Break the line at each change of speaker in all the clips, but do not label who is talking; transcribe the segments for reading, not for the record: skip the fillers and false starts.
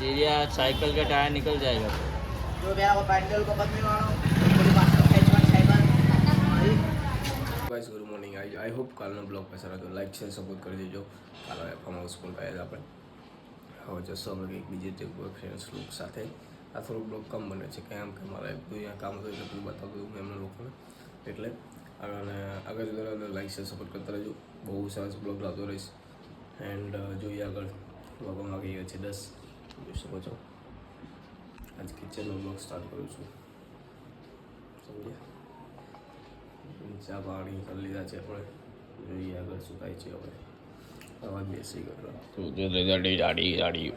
तेरिया साइकिल का टायर निकल जाएगा।
जो मेरा वो पेट्रोल को बदलने वाला पूरी बात तो खेचवन साइबर
guys good morning I hope કાલનો બ્લોગ પસંદ આવ્યો લાઈક શેર સપોર્ટ કરી દેજો કાલે ફાર્મ હાઉસ પર ગયા આપણે હવે જશો અમે કંઈક બીજે જગ્યાએ ફ્રેન્ડ્સ લોકો સાથે આ થોડું બ્લોગ કમ બને છે કેમ કે મારે અહીંયા કામ હતું એટલે બધું બતાવતું હતું એમના લોકોને એટલે આગળ જોતા લાઈક શેર સપોર્ટ કરતા રહેજો બહુ સરસ બ્લોગ લાવતો રહીશ એન્ડ જોઈએ આગળ બ્લોગમાં આવી ગયા છે 10 જોઈ શકો છો આજ કિચનનો બ્લોગ સ્ટાર્ટ કરું છું સમજ્યા ચા પાણી કરી લીધા છે આપણે જોઈએ આગળ શું થાય છે હવે અવાજ બેસી ગયો જો દાડી દાડી દાડી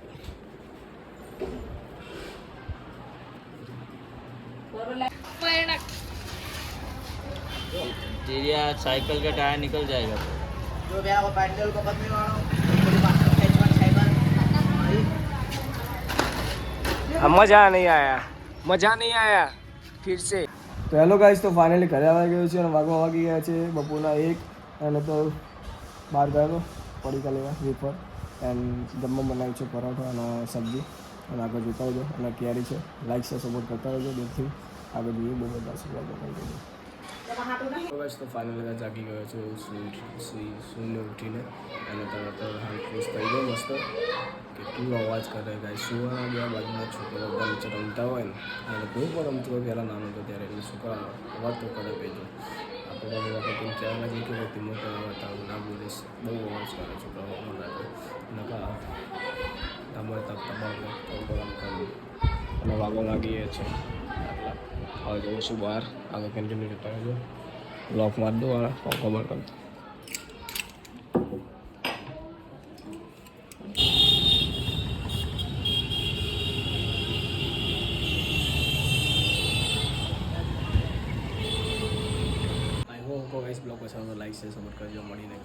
तेरिया साइकिल का टायर निकल जाएगा।
जो मेरा वो पेट्रोल को बदलने वाला पूरी बात तो खेचवन साइबर
मज़ा नहीं आया फिर से તો હેલો ગાઈસ તો ફાઇનલી ઘરે આવી ગયો છે અને વાગી ગયા છે બપોરના 1 અને તો બહાર ગયો હતો પડીકા લેવા વેફર એન્ડ જમવા બનાવ્યું છે પરોઠા અને સબ્જી અને આગળ જોતા રહેજો અને કેરી છે લાઈક છે સપોર્ટ કરતા રહેજો દિલથી આગળ જોઈએ બહુ બધા સપોર્ટ કરતા રહેજો ગાઈસ તો ફાઇનલી જાગી ગયો છું સુઈને ઉઠીને અને તરત હાલ ફ્રેશ થઈ ગયો મસ્ત કેટલો અવાજ કરે ગાય સુવાના બે બાજુના છોકરા બધા નીચે રમતા હોય ને અને કોઈ પણ રમતો હોય પહેલાં નાનો હતો ત્યારે એટલે છોકરાનો અવાજ તો કરે પેજો આપણે વખતે કહેવાના જઈએ કે વ્યક્તિ મોટો હતા ના બોલીશ બહુ અવાજ કરે છોકરાઓ નકા તમારે અને વાગવા લાગીએ છે આટલા હવે જવું છું બહાર આગળ કન્ટિન્યુ કરતા રહેજો લોક માર દો ખબર કરતો બ્લોગ પસંદ લાઈક છે સપોર્ટ કરજો મળીને